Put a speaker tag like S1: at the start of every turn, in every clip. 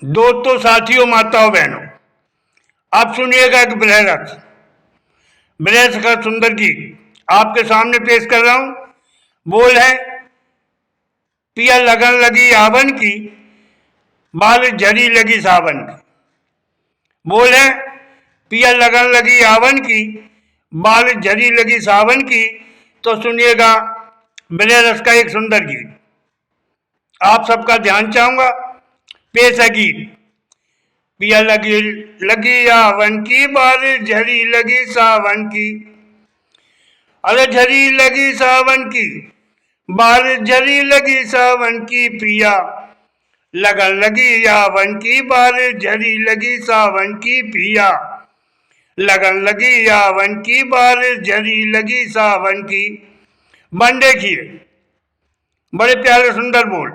S1: दोस्तों, साथियों, माताओं, बहनों, आप सुनिएगा एक बृहरस बृहरस का सुंदर गीत आपके सामने पेश कर रहा हूं। बोल है, पिया लगन लगी आवन की, बाल झरी लगी सावन की। बोल है, पिया लगन लगी आवन की, बाल झरी लगी सावन की। तो सुनिएगा बृहरस का एक सुंदर गीत। आप सबका ध्यान चाहूंगा। पेश है गीत। पिया लगी लगी आवन की, बाल झरी लगी सावन की। अरे झरी लगी सावन की, बाल झरी लगी सावन की। पिया लगन लगी आवन की, बाल झरी लगी सावन की। पिया लगन लगी आवन की, बाल झरी लगी सावन की। बन देखिए, बड़े प्यारे सुंदर बोल।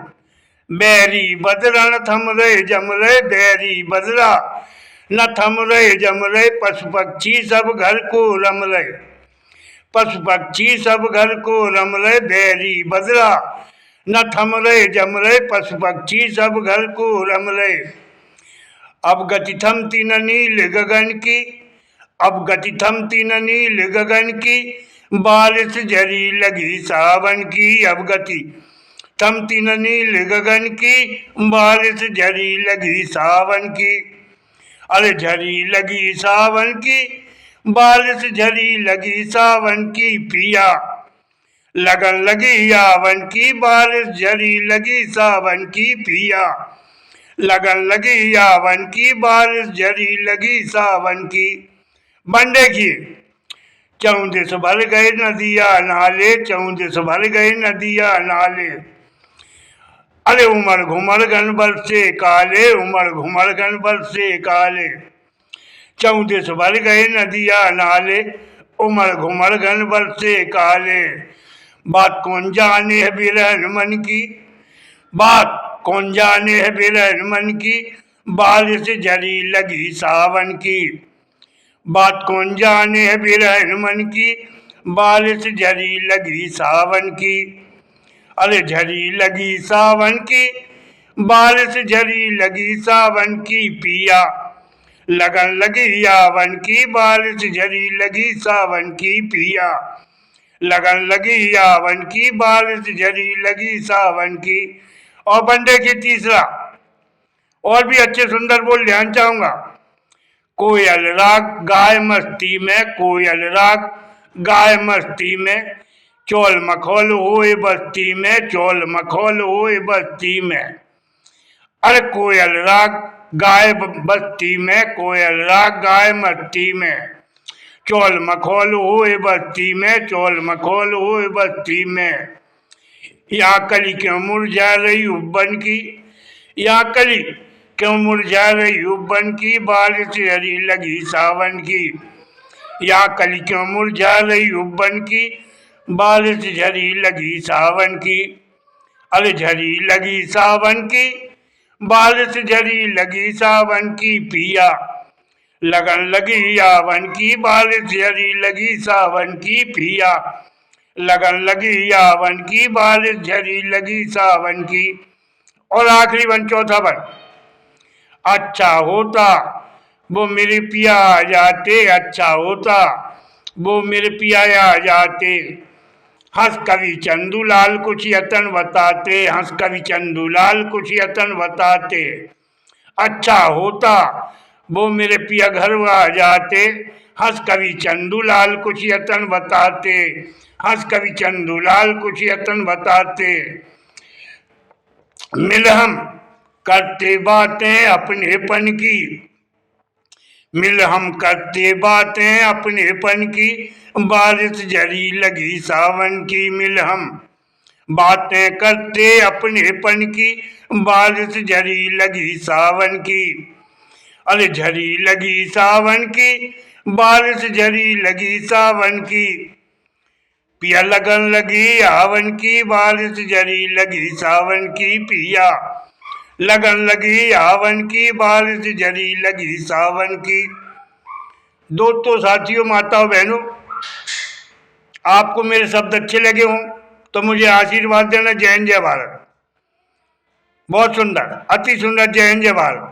S1: बैरी बदरा न थम रहे जम रहे, बैरी बदरा न थम रहे जम रहे। पशु पक्षी सब घर को रम रहे, पशु पक्षी सब घर को रम रहे। बैरी बदरा न थम रहे जम रहे, पशु पक्षी सब घर को रम रहे। अब गति थमती न नील गगन की, अब गति थमती न नील गगन की। बारिश झरी लगी सावन की, अब गति थमती न नील गगन की। बारिश झरी लगी सावन की। अरे झरी लगी सावन की, बारिश झरी लगी सावन की। पिया लगन लगी आवन की, बारिश झरी लगी सावन की। पिया लगन लगी आवन की, बारिश झरी लगी सावन की। बन देखिए, चौदिस भर गए नदिया नाले, चौदिस भर गए नदिया नाले। अरे उमर घुमर गन बरसे काले, उमर घुमर गन बरसे काले। चौदिस भर गए नदिया नाले, उमर घुमर गन बरसे काले। बात कौन जाने है बिरहन मन की, बात कौन जाने है बिरहन मन की। बारिश झरी लगी सावन की, बात कौन जाने है बिरहन मन की। बारिश झरी लगी सावन की। अरे झरी लगी सावन की, बारिश झरी लगी सावन की। पिया लगन लगी आवन की, बारिश झरी लगी सावन की। पिया लगन लगी आवन की, बारिश झरी लगी सावन की। और बंदे की तीसरा और भी अच्छे सुंदर बोल ध्यान चाहूंगा। कोयल राग गाय मस्ती में, कोयल राग गाय मस्ती में। चोल मखोल होए बस्ती में, चोल मखोल होए बस्ती में। अरे कोयल राग गाय बस्ती में, कोयल राग गाय मस्ती में। चोल मखोल होए बस्ती में, चोल मखोल होए बस्ती में। यहाँ कली क्यों मुरझा रही उब्बन की, यहाँ कली क्यों मुरझा रही उब्बन की। बारिश झरी लगी सावन की, यहाँ कली क्यों मुरझा रही उब्बन की। बारिश झरी लगी सावन की। अरे झरी लगी सावन की, बारिश झरी लगी सावन की। पिया लगन लगी आवन की, बारिश झरी लगी सावन की। पिया लगन लगी आवन की, बारिश झरी लगी सावन की। और आखिरी वन, चौथा वन। अच्छा होता वो मेरे पिया आ जाते, अच्छा होता वो मेरे पिया आ जाते। हंस कवि चंदूलाल कुछ यतन बताते, हंस कवि चंदूलाल कुछ यतन बताते। अच्छा होता वो मेरे पिया घर आ जाते, हंस कवि चंदूलाल कुछ यतन बताते। हंस कवि चंदूलाल कुछ यतन बताते। मिल हम करते बातें अपनेपन की, मिल हम करते बातें अपनेपन की। बारिश झरी लगी सावन की, मिल हम बातें करते अपनेपन की। बारिश झरी लगी सावन की। अरे झरी लगी सावन की, बारिश झरी लगी सावन की। पिया लगन लगी आवन की, बारिश झरी लगी सावन की। पिया लगन लगी आवन की, बारिश झरी लगी सावन की। दोस्तों, साथियों, माताओं, बहनों, आपको मेरे शब्द अच्छे लगे हों तो मुझे आशीर्वाद देना। जय हिंद, जय भारत। बहुत सुंदर, अति सुंदर। जय हिंद, जय भारत।